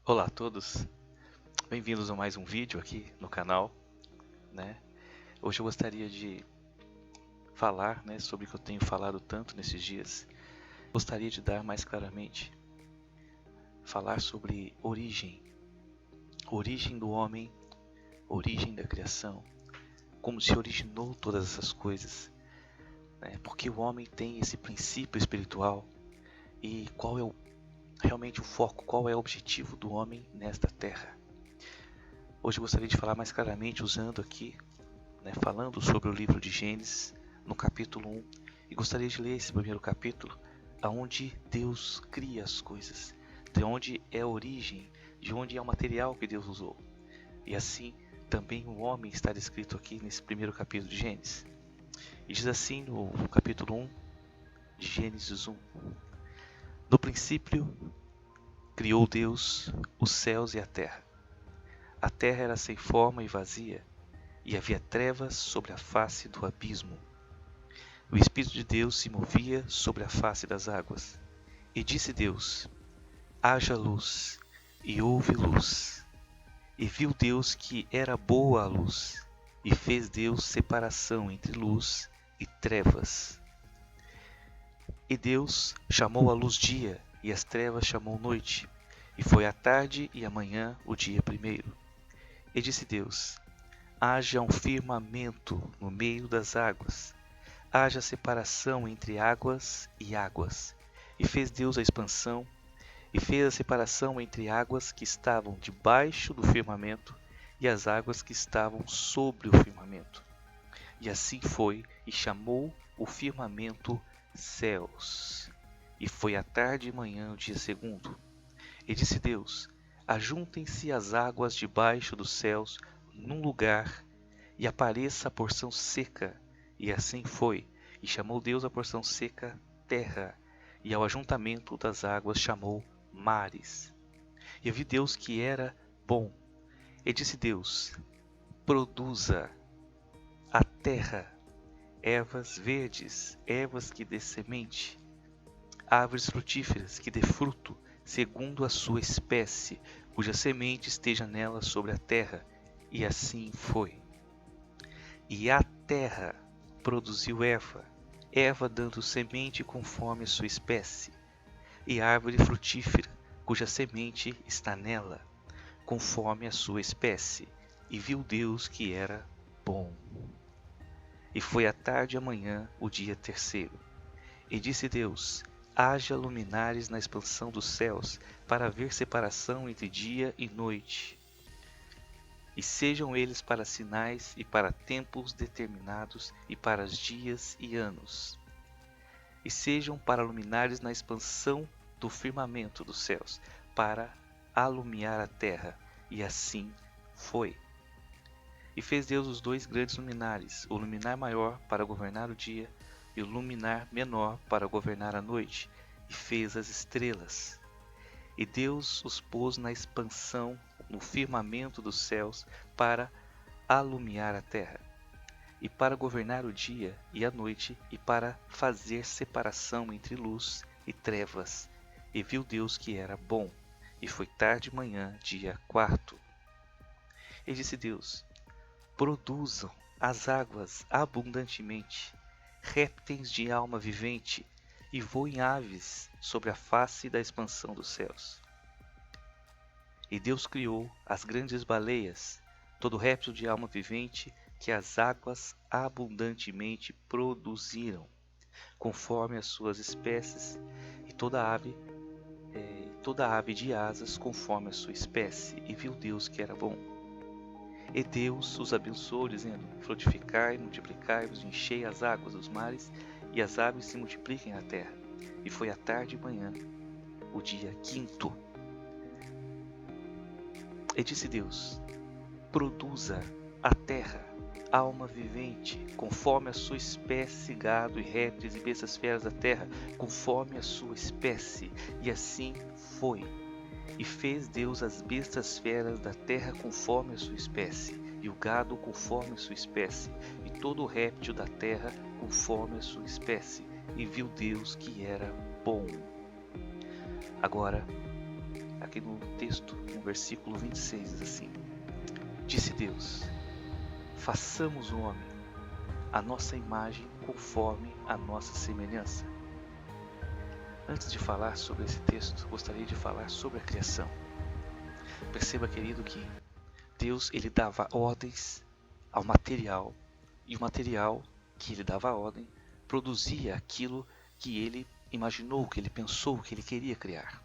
Olá a todos, bem-vindos a mais um vídeo aqui no canal, né? Hoje eu gostaria de falar, sobre o que eu tenho falado tanto nesses dias. Gostaria de dar mais claramente, falar sobre origem do homem, origem da criação, como se originou todas essas coisas, né? Porque o homem tem esse princípio espiritual e qual é realmente o foco, qual é o objetivo do homem nesta terra. Hoje eu gostaria de falar mais claramente usando aqui, falando sobre o livro de Gênesis, no capítulo 1, e gostaria de ler esse primeiro capítulo, onde Deus cria as coisas, de onde é a origem, de onde é o material que Deus usou. E assim, também o homem está descrito aqui nesse primeiro capítulo de Gênesis. E diz assim no capítulo 1 de Gênesis 1: No princípio, criou Deus os céus e a terra. A terra era sem forma e vazia, e havia trevas sobre a face do abismo. O Espírito de Deus se movia sobre a face das águas. E disse Deus: haja luz, e houve luz. E viu Deus que era boa a luz, e fez Deus separação entre luz e trevas. E Deus chamou a luz dia, e as trevas chamou noite. E foi a tarde e a manhã o dia primeiro. E disse Deus: haja um firmamento no meio das águas, haja separação entre águas e águas. E fez Deus a expansão, e fez a separação entre águas que estavam debaixo do firmamento e as águas que estavam sobre o firmamento. E assim foi, e chamou o firmamento céus. E foi a tarde e manhã o dia segundo. E disse Deus: ajuntem-se as águas debaixo dos céus num lugar, e apareça a porção seca. E assim foi, e chamou Deus a porção seca terra, e ao ajuntamento das águas chamou mares. E viu Deus que era bom. E disse Deus: produza a terra ervas verdes, ervas que dê semente, árvores frutíferas que dê fruto, segundo a sua espécie, cuja semente esteja nela sobre a terra. E assim foi. E a terra produziu erva dando semente conforme a sua espécie, e árvore frutífera, cuja semente está nela, conforme a sua espécie. E viu Deus que era bom. E foi a tarde e a manhã o dia terceiro. E disse Deus: haja luminares na expansão dos céus, para haver separação entre dia e noite. E sejam eles para sinais e para tempos determinados e para dias e anos. E sejam para luminares na expansão do firmamento dos céus, para alumiar a terra. E assim foi. E fez Deus os dois grandes luminares, o luminar maior para governar o dia, e o luminar menor para governar a noite, e fez as estrelas. E Deus os pôs na expansão, no firmamento dos céus, para alumiar a terra, e para governar o dia e a noite, e para fazer separação entre luz e trevas. E viu Deus que era bom. E foi tarde e manhã, dia quarto. E disse Deus: produzam as águas abundantemente, répteis de alma vivente, e voem aves sobre a face da expansão dos céus. E Deus criou as grandes baleias, todo réptil de alma vivente que as águas abundantemente produziram, conforme as suas espécies, e toda ave de asas conforme a sua espécie. E viu Deus que era bom. E Deus os abençoou, dizendo: frutificai, multiplicai-vos, enchei as águas dos mares, e as aves se multipliquem na terra. E foi a tarde e manhã o dia quinto. E disse Deus: produza a terra alma vivente, conforme a sua espécie, gado e répteis e bestas feras da terra, conforme a sua espécie. E assim foi. E fez Deus as bestas feras da terra conforme a sua espécie, e o gado conforme a sua espécie, e todo o réptil da terra conforme a sua espécie. E viu Deus que era bom. Agora, aqui no texto, no versículo 26, diz assim: Disse Deus, façamos o homem a nossa imagem conforme a nossa semelhança. Antes de falar sobre esse texto, gostaria de falar sobre a criação. Perceba, querido, que Deus ele dava ordens ao material, e o material que ele dava ordem produzia aquilo que ele imaginou, que ele pensou, que ele queria criar.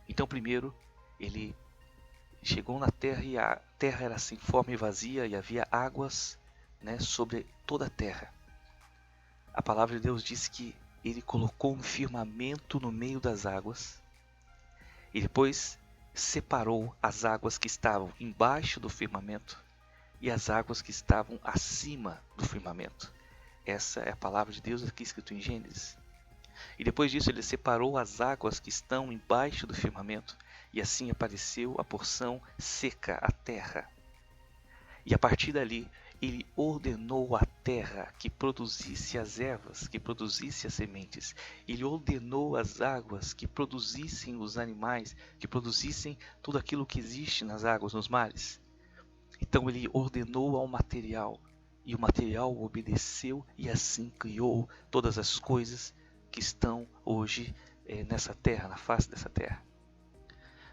Então, primeiro, ele chegou na terra e a terra era sem forma e vazia e havia águas, sobre toda a terra. A palavra de Deus diz que ele colocou um firmamento no meio das águas e depois separou as águas que estavam embaixo do firmamento e as águas que estavam acima do firmamento. Essa é a palavra de Deus aqui escrito em Gênesis. E depois disso ele separou as águas que estão embaixo do firmamento e assim apareceu a porção seca, a terra. E a partir dali ele ordenou à terra que produzisse as ervas, que produzisse as sementes. Ele ordenou às águas que produzissem os animais, que produzissem tudo aquilo que existe nas águas, nos mares. Então ele ordenou ao material, e o material obedeceu e assim criou todas as coisas que estão hoje nessa terra, na face dessa terra.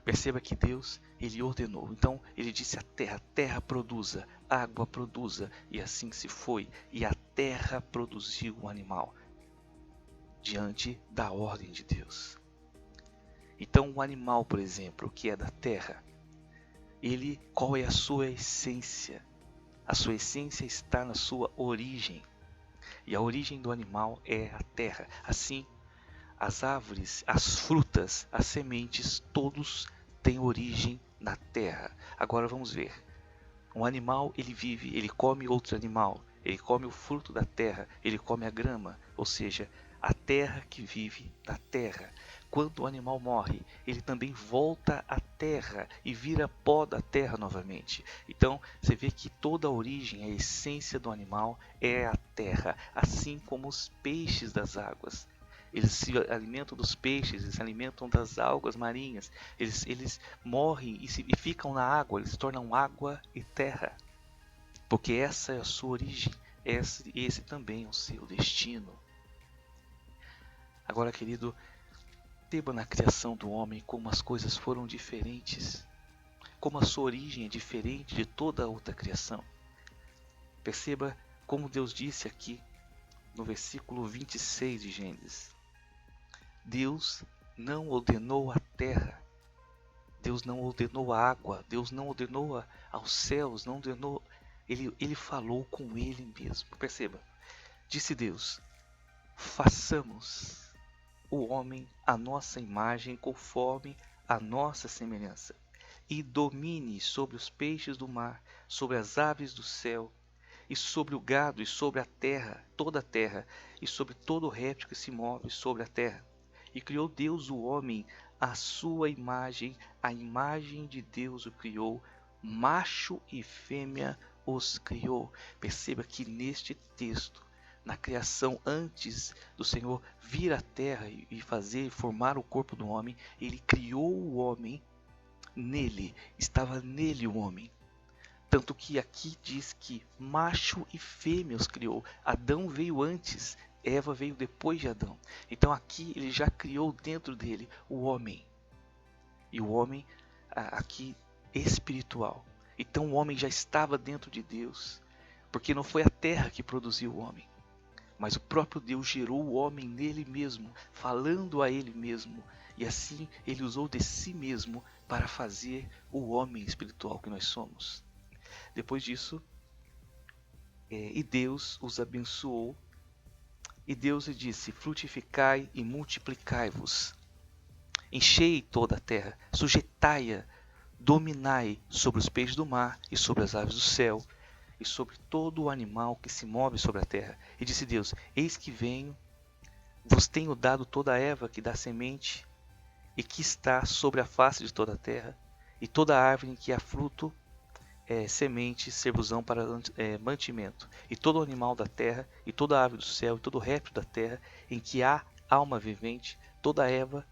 Perceba que Deus, ele ordenou. Então ele disse à terra produza, água produza, e assim se foi. E a terra produziu o animal, diante da ordem de Deus. Então o animal, por exemplo, que é da terra, qual é a sua essência? A sua essência está na sua origem. E a origem do animal é a terra. Assim, as árvores, as frutas, as sementes, todos têm origem na terra. Agora vamos ver. Um animal, ele vive, ele come outro animal, ele come o fruto da terra, ele come a grama, ou seja, a terra que vive da terra. Quando o animal morre, ele também volta à terra e vira pó da terra novamente. Então, você vê que toda a origem, a essência do animal é a terra, assim como os peixes das águas. Eles se alimentam dos peixes, eles se alimentam das algas marinhas, eles morrem e ficam na água, eles se tornam água e terra. Porque essa é a sua origem, esse também é o seu destino. Agora, querido, perceba na criação do homem como as coisas foram diferentes, como a sua origem é diferente de toda a outra criação. Perceba como Deus disse aqui no versículo 26 de Gênesis. Deus não ordenou a terra, Deus não ordenou a água, Deus não ordenou aos céus, não ordenou, ele falou com ele mesmo. Perceba, disse Deus, façamos o homem à nossa imagem conforme a nossa semelhança e domine sobre os peixes do mar, sobre as aves do céu e sobre o gado e sobre a terra, toda a terra e sobre todo réptil que se move sobre a terra. E criou Deus o homem à sua imagem, a imagem de Deus o criou, macho e fêmea os criou. Perceba que neste texto, na criação antes do Senhor vir à terra e formar o corpo do homem, ele criou o homem nele, estava nele o homem. Tanto que aqui diz que macho e fêmea os criou. Adão veio antes, Eva veio depois de Adão. Então aqui ele já criou dentro dele o homem. E o homem aqui espiritual. Então o homem já estava dentro de Deus. Porque não foi a terra que produziu o homem. Mas o próprio Deus gerou o homem nele mesmo, falando a ele mesmo. E assim ele usou de si mesmo para fazer o homem espiritual que nós somos. Depois disso, e Deus os abençoou. E Deus lhe disse, frutificai e multiplicai-vos. Enchei toda a terra, sujeitai-a, dominai sobre os peixes do mar e sobre as aves do céu, e sobre todo o animal que se move sobre a terra. E disse Deus, eis que venho, vos tenho dado toda a erva que dá semente, e que está sobre a face de toda a terra, e toda árvore em que há fruto, semente, servosão para mantimento, e todo animal da terra, e toda ave do céu, e todo réptil da terra, em que há alma vivente, toda erva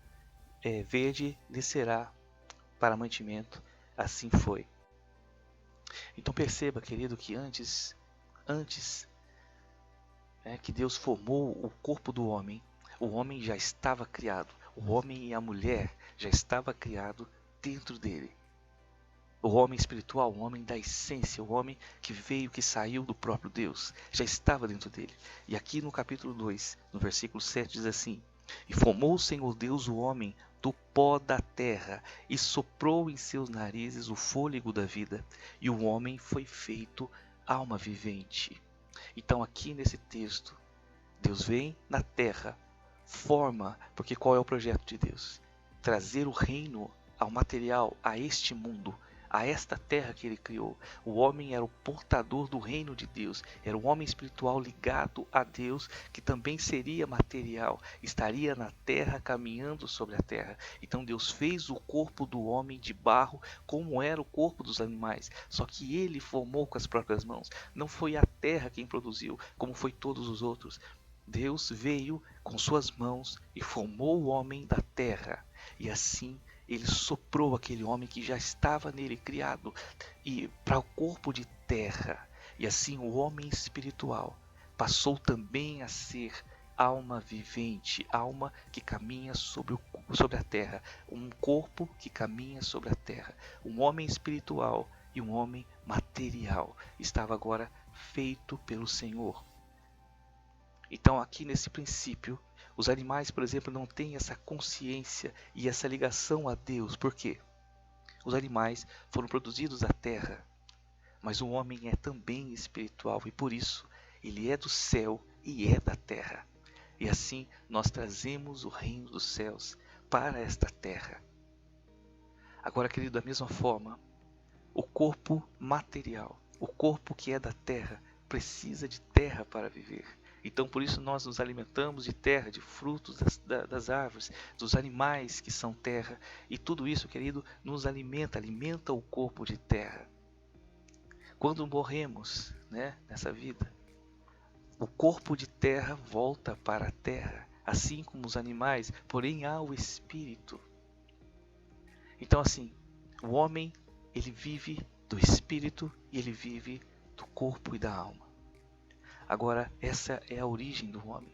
verde lhe será para mantimento, assim foi. Então perceba, querido, que antes que Deus formou o corpo do homem, o homem já estava criado. O homem e a mulher já estava criado dentro dele. O homem espiritual, o homem da essência, o homem que veio, que saiu do próprio Deus, já estava dentro dele. E aqui no capítulo 2, no versículo 7, diz assim: E formou o Senhor Deus o homem do pó da terra, e soprou em seus narizes o fôlego da vida, e o homem foi feito alma vivente. Então aqui nesse texto, Deus vem na terra, forma, porque qual é o projeto de Deus? Trazer o reino ao material, a este mundo, a esta terra que ele criou. O homem era o portador do reino de Deus, era um homem espiritual ligado a Deus, que também seria material, estaria na terra, caminhando sobre a terra. Então Deus fez o corpo do homem de barro, como era o corpo dos animais, só que ele formou com as próprias mãos. Não foi a terra quem produziu, como foi todos os outros. Deus veio com suas mãos e formou o homem da terra, e assim ele soprou aquele homem que já estava nele criado e para o corpo de terra. E assim o homem espiritual passou também a ser alma vivente, alma que caminha sobre a terra, um corpo que caminha sobre a terra. Um homem espiritual e um homem material estava agora feito pelo Senhor. Então aqui nesse princípio, os animais, por exemplo, não têm essa consciência e essa ligação a Deus. Por quê? Os animais foram produzidos da terra, mas o homem é também espiritual e por isso ele é do céu e é da terra. E assim nós trazemos o reino dos céus para esta terra. Agora, querido, da mesma forma, o corpo material, o corpo que é da terra, precisa de terra para viver. Então por isso nós nos alimentamos de terra, de frutos das árvores, dos animais que são terra. E tudo isso, querido, nos alimenta o corpo de terra. Quando morremos, nessa vida, o corpo de terra volta para a terra, assim como os animais, porém há o espírito. Então assim, o homem, ele vive do espírito e ele vive do corpo e da alma. Agora, essa é a origem do homem.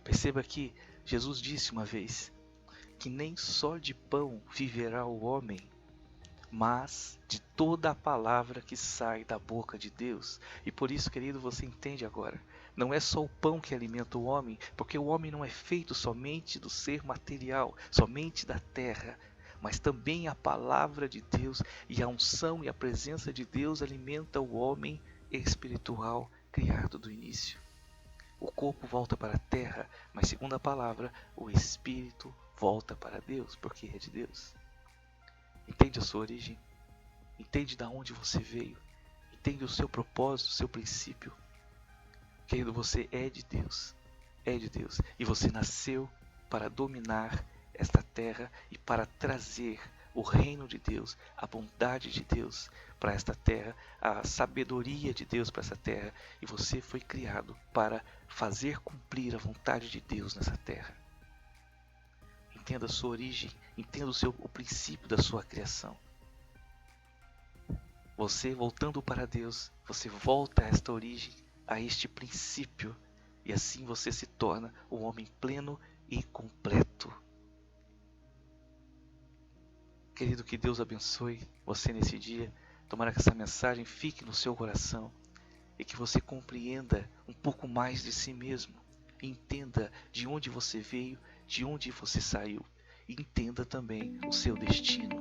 Perceba que Jesus disse uma vez que nem só de pão viverá o homem, mas de toda a palavra que sai da boca de Deus. E por isso, querido, você entende agora. Não é só o pão que alimenta o homem, porque o homem não é feito somente do ser material, somente da terra, mas também a palavra de Deus e a unção e a presença de Deus alimenta o homem espiritual criado do início. O corpo volta para a terra, mas segundo a palavra, o espírito volta para Deus, porque é de Deus. Entende a sua origem? Entende de onde você veio? Entende o seu propósito, o seu princípio? Querido, você é de Deus. É de Deus. E você nasceu para dominar esta terra e para trazer o reino de Deus, a bondade de Deus para esta terra, a sabedoria de Deus para esta terra. E você foi criado para fazer cumprir a vontade de Deus nessa terra. Entenda a sua origem, entenda o princípio da sua criação. Você voltando para Deus, você volta a esta origem, a este princípio, e assim você se torna um homem pleno e completo. Querido, que Deus abençoe você nesse dia. Tomara que essa mensagem fique no seu coração e que você compreenda um pouco mais de si mesmo. Entenda de onde você veio, de onde você saiu. E entenda também o seu destino.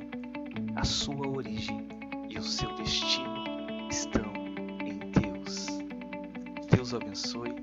A sua origem e o seu destino estão em Deus. Deus abençoe.